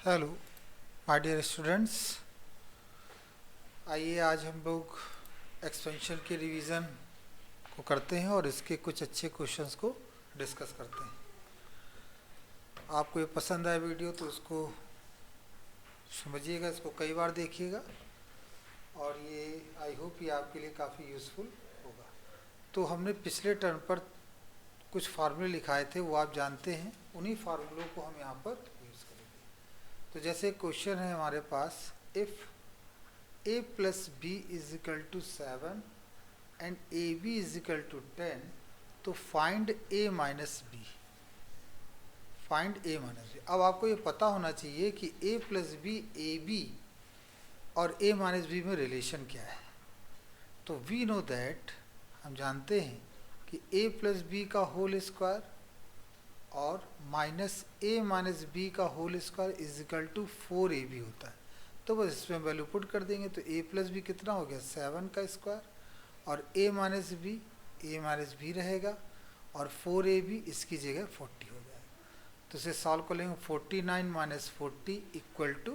Hello my dear students. आइए आज हम लोग एक्सपेंशन के रिवीजन को करते हैं और इसके कुछ अच्छे क्वेश्चंस को डिस्कस करते हैं। आपको ये पसंद आए वीडियो तो इसको समझिएगा, इसको कई बार देखिएगा और ये आई होप ये आपके लिए काफ़ी यूज़फुल होगा। तो हमने पिछले टर्म पर कुछ फार्मूले लिखाए थे, वो आप जानते हैं। उन्हीं फार्मूलों को हम यहाँ पर यूज़ करेंगे। तो जैसे क्वेश्चन है हमारे पास, if a plus b is equal to 7 and ab is equal to 10, तो find a minus b। find a minus b। अब आपको ये पता होना चाहिए कि a plus b ab और a minus b में रिलेशन क्या है। तो we know that, हम जानते हैं कि a plus b का होल स्क्वायर और माइनस a माइनस b का whole square is equal to 4ab होता है। तो बस इसमें वैल्यू पुट कर देंगे तो a प्लस बी कितना हो गया 7 का स्क्वायर और a माइनस बी रहेगा और 4ab इसकी जगह 40 हो जाएगा। तो इसे सॉल्व कर लेंगे, 49 minus 40 equal to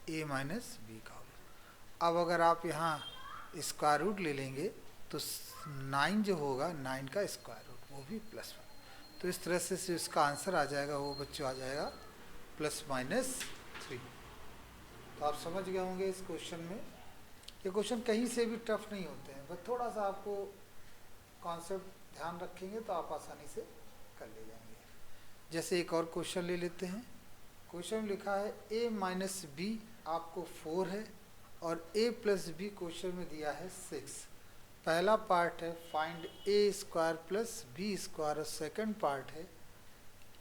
a minus B का होगा। अब अगर आप यहाँ स्क्वायर रूट ले लेंगे तो 9 जो होगा 9 का स्क्वायर रूट वो भी +1। तो इस तरह से इसका आंसर आ जाएगा, वो बच्चों आ जाएगा ±3। तो आप समझ गए होंगे इस क्वेश्चन में। ये क्वेश्चन कहीं से भी टफ नहीं होते हैं, बस थोड़ा सा आपको कॉन्सेप्ट ध्यान रखेंगे तो आप आसानी से कर ले जाएंगे। जैसे एक और क्वेश्चन ले लेते हैं। क्वेश्चन लिखा है a माइनस बी आपको 4 है और a प्लस बी क्वेश्चन में दिया है 6। पहला पार्ट है find a square plus B square और सेकंड पार्ट है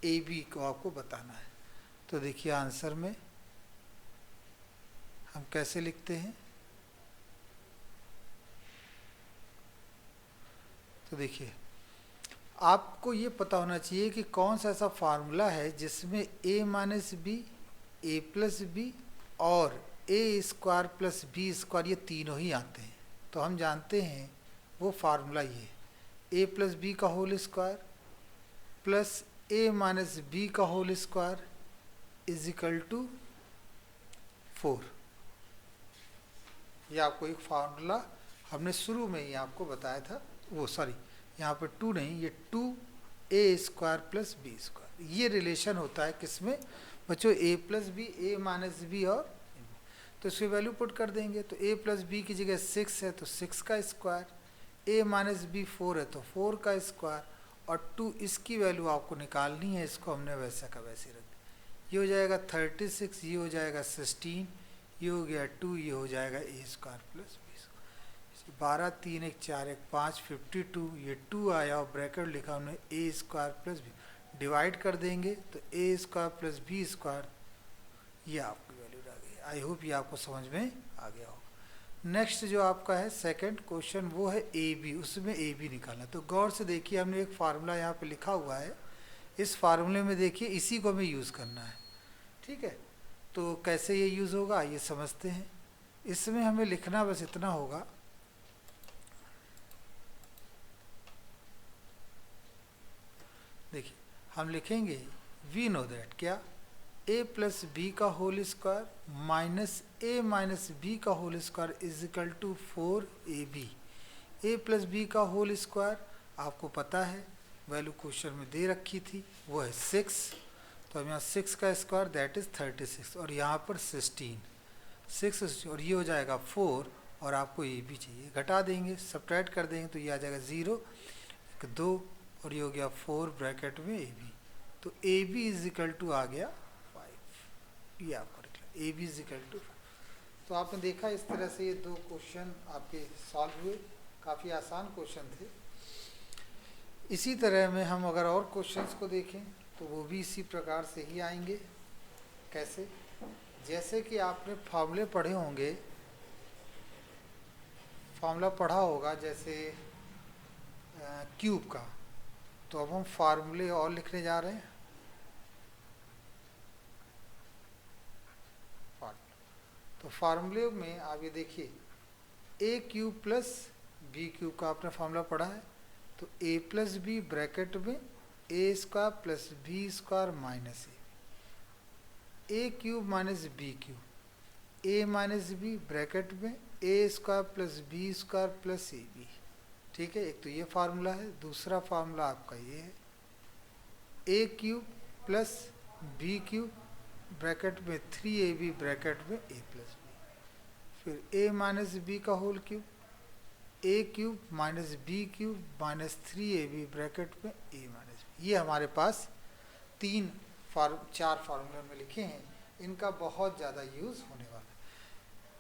ए बी को आपको बताना है। तो देखिए आंसर में हम कैसे लिखते हैं। तो देखिए आपको ये पता होना चाहिए कि कौन सा ऐसा फार्मूला है जिसमें a minus B, A plus B और A square plus B square ये तीनों ही आते हैं। तो हम जानते हैं वो फार्मूला ये, a प्लस बी का whole square plus a minus B का whole square is equal to 4। ये आपको एक फार्मूला हमने शुरू में ही आपको बताया था, वो सॉरी यहाँ पर 2 नहीं, ये 2a square plus B square. ये रिलेशन होता है किसमें बच्चों, a plus B, a minus B और तो इसकी वैल्यू पुट कर देंगे। तो a प्लस बी की जगह 6 है तो 6 का स्क्वायर, a माइनस बी 4 है तो 4 का स्क्वायर और 2 इसकी वैल्यू आपको निकालनी है। इसको हमने वैसा का वैसे रख दिया। ये हो जाएगा 36, ये हो जाएगा 16, ये हो गया 2, ये हो जाएगा a square plus B square. 12 3 1 4 1 5 52, ये 2 आया और ब्रैकेट लिखा हमने a square plus B. Divide कर देंगे तो a square plus B square, ये आपकी वैल्यू आ गई। आई होप ये आपको समझ में आ गया होगा। नेक्स्ट जो आपका है सेकंड क्वेश्चन वो है ए बी, उसमें ए बी निकालना। तो गौर से देखिए हमने एक फार्मूला यहाँ पे लिखा हुआ है, इस फार्मूले में देखिए इसी को हमें यूज़ करना है। ठीक है, तो कैसे ये यूज़ होगा ये समझते हैं। इसमें हमें लिखना बस इतना होगा, देखिए हम लिखेंगे वी नो दैट क्या, a प्लस बी का whole square minus a minus B का whole square is equal to 4ab। a plus B का होल स्क्वायर आपको पता है, वैल्यू क्वेश्चन में दे रखी थी, वो है 6। तो हम यहाँ 6 का स्क्वायर दैट इज़ 36 और यहाँ पर 16, 6 और ये हो जाएगा 4 और आपको ये भी चाहिए, घटा देंगे सब्ट्रैक्ट कर देंगे तो ये आ जाएगा 0, 2 और ये हो गया 4 ब्रैकेट में ab। तो ab इज इक्वल टू आ गया 5, ये आपको निकला ab इज इक्वल टू 5। तो आपने देखा इस तरह से ये दो क्वेश्चन आपके सॉल्व हुए, काफ़ी आसान क्वेश्चन थे। इसी तरह में हम अगर और क्वेश्चंस को देखें तो वो भी इसी प्रकार से ही आएंगे। कैसे, जैसे कि आपने फार्मूले पढ़े होंगे, फार्मूला पढ़ा होगा जैसे क्यूब का। तो अब हम फार्मूले और लिखने जा रहे हैं। तो फार्मूले में आप ये देखिए A cube plus B cube का आपने फार्मूला पढ़ा है। तो a प्लस बी ब्रैकेट में a square plus B square minus A. A cube minus B cube, A minus B bracket में A square plus B square plus A B. ठीक है, एक तो ये फार्मूला है। दूसरा फार्मूला आपका ये है, A cube plus B cube bracket में 3ab ब्रैकेट में a प्लस बी, फिर a माइनस बी का whole cube, A cube minus B cube minus 3ab bracket में a माइनस बी। ये हमारे पास चार फार्मूले में लिखे हैं। इनका बहुत ज़्यादा यूज़ होने वाला है।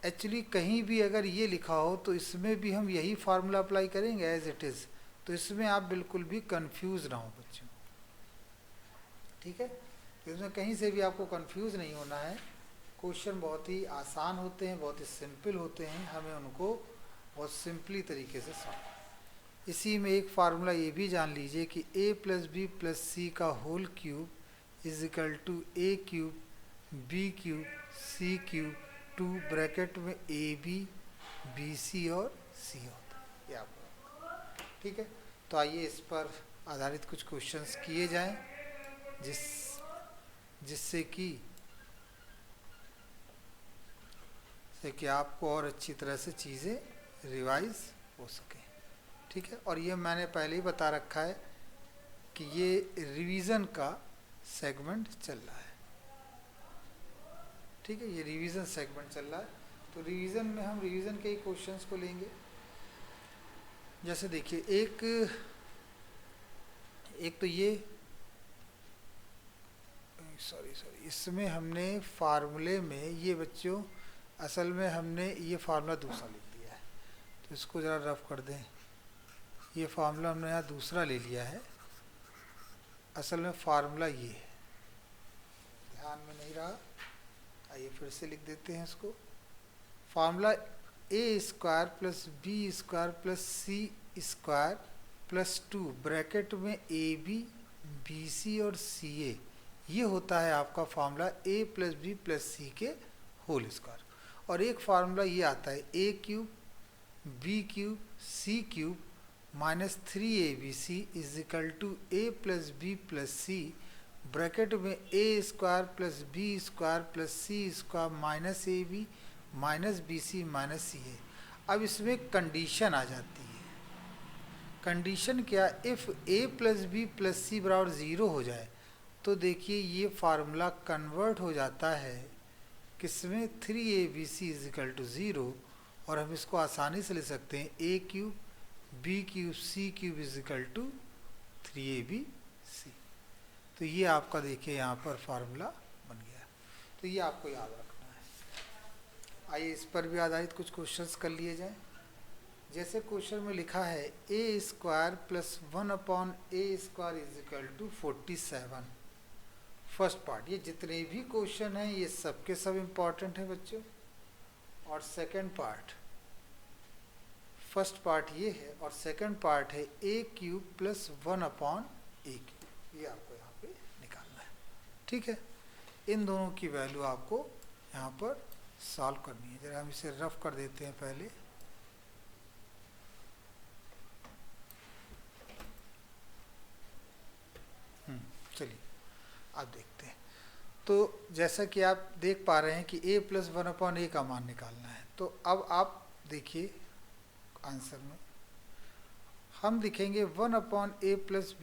एक्चुअली कहीं भी अगर ये लिखा हो तो इसमें भी हम यही फार्मूला अप्लाई करेंगे एज इट इज़, तो इसमें आप बिल्कुल भी कंफ्यूज ना हो बच्चों। ठीक है, इसमें कहीं से भी आपको कंफ्यूज नहीं होना है। क्वेश्चन बहुत ही आसान होते हैं, बहुत ही सिंपल होते हैं, हमें उनको बहुत सिंपली तरीके से सॉल्व। इसी में एक फार्मूला ये भी जान लीजिए कि a plus B plus C का whole cube is equal to A cube B cube C cube 2 bracket में ए बी बी सी और सी होता है। ये आपको ठीक है। तो आइए इस पर आधारित कुछ क्वेश्चंस किए जाएं जिससे कि आपको और अच्छी तरह से चीज़ें रिवाइज हो सकें। ठीक है, और ये मैंने पहले ही बता रखा है कि ये रिवीजन का सेगमेंट चल रहा है। ठीक है, ये रिवीजन सेगमेंट चल रहा है, तो रिवीजन में हम रिवीजन के ही क्वेश्चंस को लेंगे। जैसे देखिए, एक तो ये सॉरी इसमें हमने फार्मूले में ये बच्चों असल में हमने ये फार्मूला दूसरा लिख दिया है, तो इसको ज़रा रफ कर दें। ये फार्मूला हमने यहाँ दूसरा ले लिया है, असल में फार्मूला ये है, ध्यान में नहीं रहा। आइए फिर से लिख देते हैं इसको। Formula A square plus B square plus C square plus 2 bracket में ए बी बी सी और सी ए, ये होता है आपका formula a plus B plus C के होल स्क्वायर। और एक फार्मूला ये आता है a cube B cube C cube minus 3abc is equal to a plus B plus C bracket में a square plus B square plus C square minus A B minus B C minus C A. अब इसमें condition आ जाती है। Condition क्या, if a plus B plus C बराबर 0 हो जाए तो देखिए ये फार्मूला कन्वर्ट हो जाता है किसमें, 3abc इज इक्वल टू 0, और हम इसको आसानी से लिख सकते हैं a cube B cube C cube is equal to 3abc। तो ये आपका देखिए यहाँ पर फार्मूला बन गया। तो ये आपको याद रखना है। आइए इस पर भी आधारित कुछ क्वेश्चंस कर लिए जाएं। जैसे क्वेश्चन में लिखा है A square plus 1/a square is equal to 47। First part, ये जितने भी क्वेश्चन हैं ये सब के सब इम्पॉर्टेंट है बच्चों। और सेकंड पार्ट, फर्स्ट पार्ट ये है और सेकंड पार्ट है a cube plus 1/a cube. ये आपको यहाँ पे निकालना है। ठीक है, इन दोनों की वैल्यू आपको यहाँ पर सॉल्व करनी है। जरा हम इसे रफ कर देते हैं पहले। चलिए आप देखते हैं। तो जैसा कि आप देख पा रहे हैं कि a प्लस 1/a का मान निकालना है। तो अब आप देखिए आंसर में हम लिखेंगे 1/a प्लस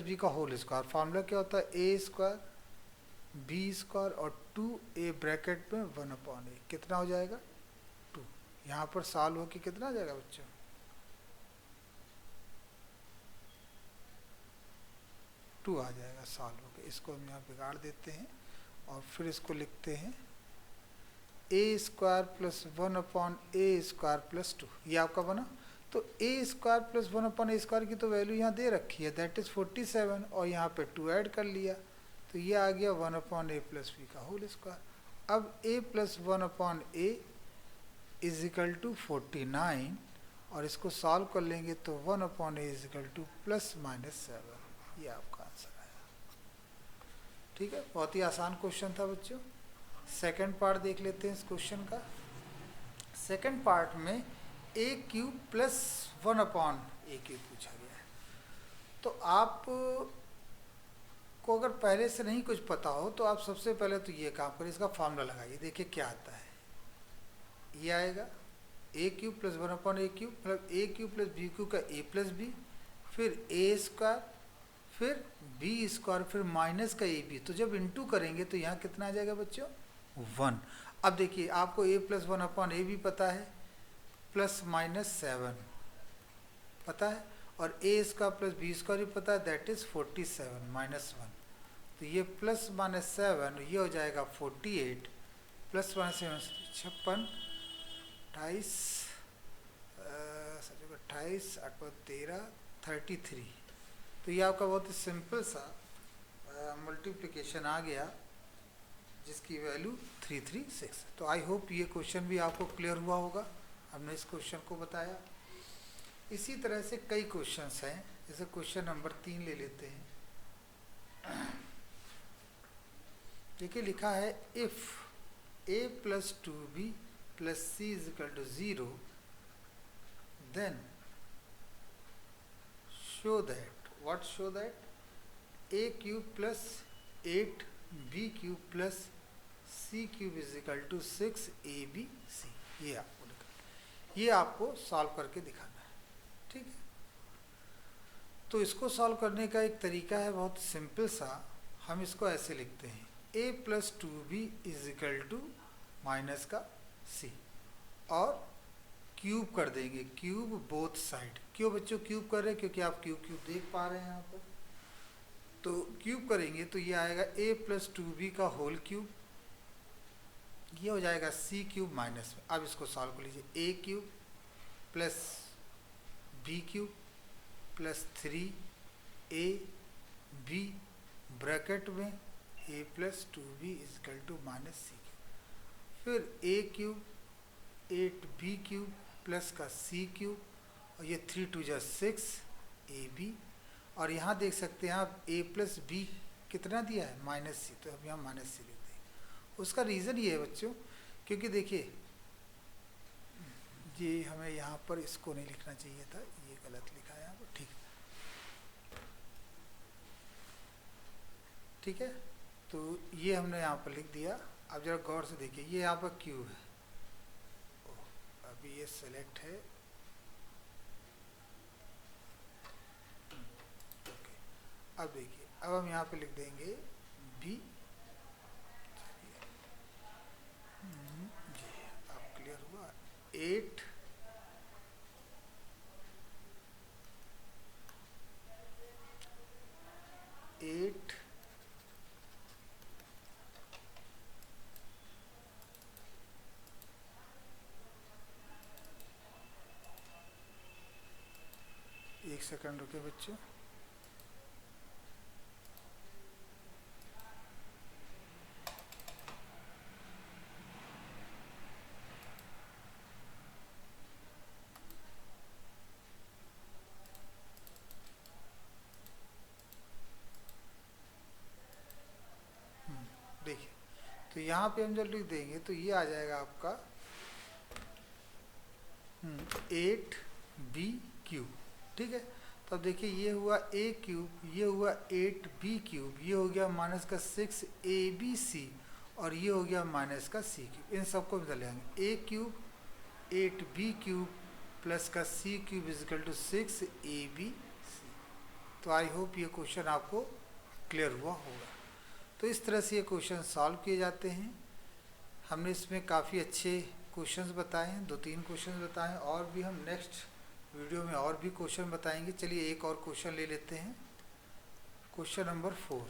बी का होल स्क्वायर। फार्मूला क्या होता है, a स्क्वायर बी स्क्वायर और 2a ब्रैकेट में 1/a। कितना हो जाएगा 2। यहाँ पर सॉल्व हो के कितना आ जाएगा बच्चों, 2 आ जाएगा सॉल्व हो के। इसको हम यहाँ बिगाड़ देते हैं और फिर इसको लिखते हैं a square plus 1/a square plus 2। ये आपका बना। तो a square plus 1/a square की तो वैल्यू यहाँ दे रखी है, दैट इज़ 47, और यहाँ पे 2 ऐड कर लिया तो ये आ गया 1/a प्लस b का होल स्क्वायर। अब a plus 1/a is equal to 49, और इसको सॉल्व कर लेंगे तो 1/a is equal to plus minus 7। ये आपका आंसर आया। ठीक है, बहुत ही आसान क्वेश्चन था बच्चों। सेकंड पार्ट देख लेते हैं इस क्वेश्चन का। सेकंड पार्ट में a cube plus 1/a cube पूछा गया है। तो आप को अगर पहले से नहीं कुछ पता हो तो आप सबसे पहले तो ये काम करिए, इसका फार्मूला लगाइए, देखिए क्या आता है। ये आएगा ए क्यूब प्लस 1/a क्यूब, मतलब ए क्यूब प्लस बी क्यूब का ए प्लस बी, फिर ए स्क्वायर, फिर बी स्क्वायर, फिर माइनस का ए बी। तो जब इंटू करेंगे तो यहाँ कितना आ जाएगा बच्चों? 1। अब देखिए आपको a प्लस 1/a भी पता है, प्लस माइनस 7 पता है, और A square plus B square भी पता है, दैट इज 47 माइनस 1। तो ये प्लस माइनस 7 ये हो जाएगा 48, प्लस माइनस 56, 28 28 8 13 33। तो ये आपका बहुत ही सिंपल सा मल्टीप्लिकेशन आ गया जिसकी वैल्यू 336। तो आई होप ये क्वेश्चन भी आपको क्लियर हुआ होगा, हमने इस क्वेश्चन को बताया। इसी तरह से कई क्वेश्चंस हैं, जैसे क्वेश्चन नंबर 3 ले लेते हैं। देखिए लिखा है if a plus 2b plus c is equal to 0 then show that, what show that a cube plus 8b cube plus c cube is equal to 6abc। ये आपको लिखा, ये आपको सॉल्व करके दिखाना है, ठीक है। तो इसको सॉल्व करने का एक तरीका है बहुत सिंपल सा, हम इसको ऐसे लिखते हैं a plus 2b is equal to minus का c, और क्यूब कर देंगे, क्यूब बोथ साइड। क्यों बच्चों क्यूब कर रहे हैं? क्योंकि आप क्यूब क्यूब देख पा रहे हैं यहाँ पर। तो क्यूब करेंगे तो ये आएगा a प्लस 2b का होल क्यूब, ये हो जाएगा c क्यूब माइनस में। अब इसको सॉल्व कर लीजिए, a cube plus b cube plus 3ab bracket में a plus 2b is equal to minus c cube, फिर a cube 8b cube plus का c क्यूब, और ये 3 2 जा 6ab, और यहाँ देख सकते हैं आप a प्लस b कितना दिया है? Minus c। तो अब यहाँ माइनस c लिख देंगे। उसका रीज़न ये है बच्चों, क्योंकि देखिए ये हमें यहाँ पर इसको नहीं लिखना चाहिए था, ये गलत लिखा है यहाँ पर, ठीक है ठीक है। तो ये हमने यहाँ पर लिख दिया। अब जरा गौर से देखिए, ये यहाँ पर क्यूब है, अभी ये सेलेक्ट है, ओके। अब देखिए, अब हम यहाँ पे लिख देंगे बी। जी अब क्लियर हुआ। 8 एक सेकंड रुके बच्चों। देखिए तो यहाँ पे हम जब लिख देंगे तो ये आ जाएगा आपका 8b क्यूब, ठीक है। तो अब देखिए ये हुआ a क्यूब, ये हुआ 8b क्यूब, ये हो गया माइनस का 6abc, और ये हो गया माइनस का c क्यूब। इन सबको बदल लेंगे, a cube 8b cube plus का c cube is equal to 6abc। तो आई होप ये क्वेश्चन आपको क्लियर हुआ होगा। तो इस तरह से ये क्वेश्चन सॉल्व किए जाते हैं। हमने इसमें काफ़ी अच्छे क्वेश्चंस बताए हैं, 2-3 क्वेश्चंस बताए हैं, और भी हम नेक्स्ट वीडियो में और भी क्वेश्चन बताएंगे। चलिए एक और क्वेश्चन ले लेते हैं, क्वेश्चन नंबर 4।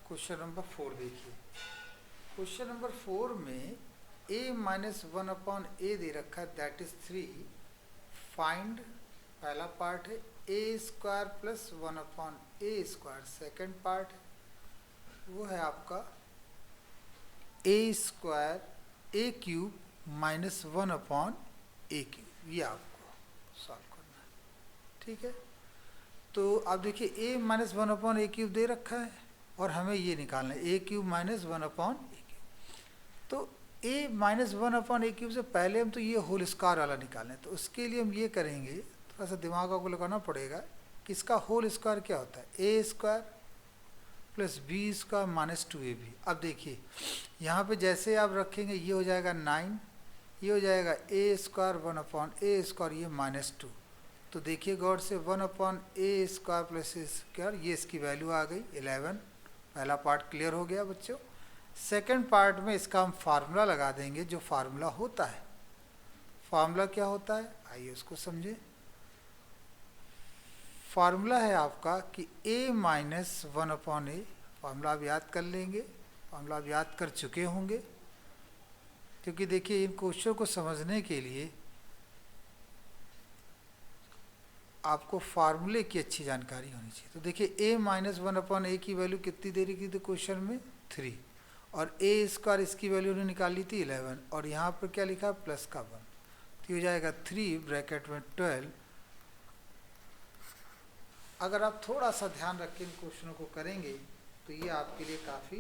क्वेश्चन नंबर 4 देखिए, क्वेश्चन नंबर 4 में a माइनस 1/a दे रखा है, दैट इज 3। फाइंड, पहला पार्ट है a square plus 1/a square, second part वो है आपका a square a cube minus 1/a cube. ये आपको सॉल्व करना है, ठीक है। तो आप देखिए a माइनस 1/a क्यूब दे रखा है, और हमें ये निकालना है a cube minus 1/a cube. तो a माइनस 1/a³ से पहले हम तो ये होल स्क्वायर वाला निकालें, तो उसके लिए हम ये करेंगे, थोड़ा सा दिमाग आपको लगाना पड़ेगा कि इसका होल स्क्वायर क्या होता है, a² plus b² minus 2ab। अब देखिए यहाँ पे जैसे आप रखेंगे ये हो जाएगा 9, ये हो जाएगा a² 1/a², ये -2। तो देखिए गौर से 1/a² प्लस a², ये इसकी वैल्यू आ गई 11। पहला पार्ट क्लियर हो गया बच्चों। सेकंड पार्ट में इसका हम फार्मूला लगा देंगे, जो फार्मूला होता है। फार्मूला क्या होता है, आइए उसको समझें। फार्मूला है आपका कि a माइनस 1/a, फार्मूला आप याद कर लेंगे, फार्मूला आप याद कर चुके होंगे, क्योंकि देखिए इन क्वेश्चन को समझने के लिए आपको फार्मूले की अच्छी जानकारी होनी चाहिए। तो देखिए a माइनस 1/a की वैल्यू कितनी दे रही थी क्वेश्चन में, 3, और a² इसकी वैल्यू ने निकाल ली थी 11, और यहाँ पर क्या लिखा प्लस का 1, तो हो जाएगा 3 ब्रैकेट में 12। अगर आप थोड़ा सा ध्यान रख के इन क्वेश्चनों को करेंगे तो ये आपके लिए काफ़ी